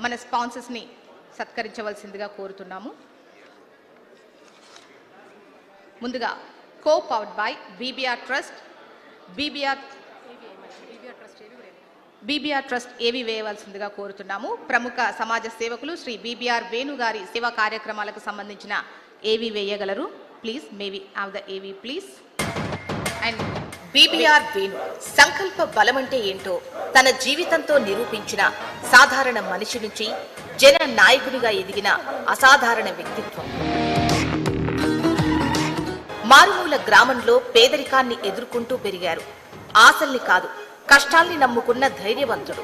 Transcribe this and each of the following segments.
మన స్పాన్సర్స్ని సత్కరించవలసిందిగా కోరుతున్నాము. ముందుగా co-powered by BBR ట్రస్ట్ ఏవి వేయవలసిందిగా కోరుతున్నాము. ప్రముఖ సమాజ సేవకులు శ్రీ BBR వేణు గారి సేవా కార్యక్రమాలకు సంబంధించిన ఏవి వేయగలరు. ప్లీజ్ మేవి హావ్ ద ఏవి ప్లీజ్. అండ్ BBR వేణు సంకల్ప బలమంటే ఏంటో తన జీవితంతో నిరూపించిన సాధారణ మనిషి నుంచి జన నాయకునిగా ఎదిగిన అసాధారణ వ్యక్తిత్వం. మారుమూల గ్రామంలో పేదరికాన్ని ఎదుర్కొంటూ పెరిగారు. ఆశల్ని కాదు, కష్టాల్ని నమ్ముకున్న ధైర్యవంతుడు.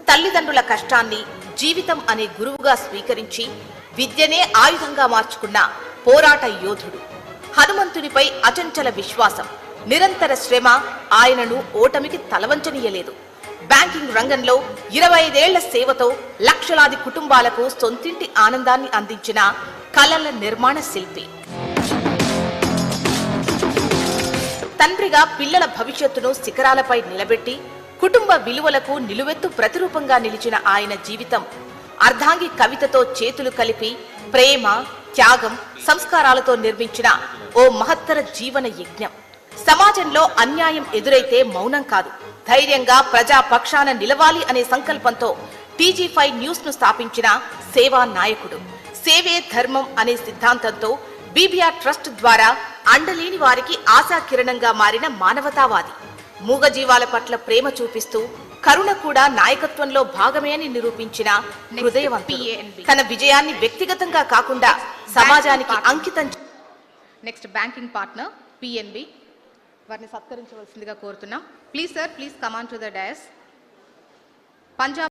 తల్లిదండ్రుల కష్టాన్ని జీవితం అనే గురువుగా స్వీకరించి విద్యనే ఆయుధంగా మార్చుకున్న పోరాట యోధుడు. హనుమంతునిపై అచంచల విశ్వాసం, నిరంతర శ్రమ ఆయనను ఓటమికి తలవంచనీయలేదు. బ్యాంకింగ్ రంగంలో 25 ఏళ్ల సేవతో లక్షలాది కుటుంబాలకు సొంతింటి ఆనందాన్ని అందించిన కలల నిర్మాణ శిల్పి. తండ్రిగా పిల్లల భవిష్యత్తును శిఖరాలపై నిలబెట్టి కుటుంబ విలువలకు నిలువెత్తు ప్రతిరూపంగా నిలిచిన ఆయన జీవితం అర్ధాంగి కవితతో చేతులు కలిపి ప్రేమ, త్యాగం, సంస్కారాలతో నిర్మించిన ఓ మహత్తర జీవన యజ్ఞం. సమాజంలో అన్యాయం ఎదురైతే మౌనం కాదు, ధైర్యంగా ప్రజా పక్షాన నిలవాలి అనే సంకల్పంతో TG5 న్యూస్ ను స్థాపించిన సేవా నాయకుడు. సేవే ధర్మం అనే సిద్ధాంతంతో BBR ట్రస్ట్ ద్వారా అండలేని వారికి ఆశాకిరణంగా మారిన మానవతావాది. మూగజీవాల పట్ల ప్రేమ చూపిస్తూ కరుణ కూడా నాయకత్వంలో భాగమే అని నిరూపించిన హృదయవంతుడు. తన విజయాన్ని వ్యక్తిగతంగా కాకుండా సమాజానికి అంకితం. నెక్స్ట్ బ్యాంకింగ్ పార్ట్నర్ PNB వారిని సత్కరించవలసిందిగా కోరుతున్నాం. Please sir, please come on to the dais. Punjab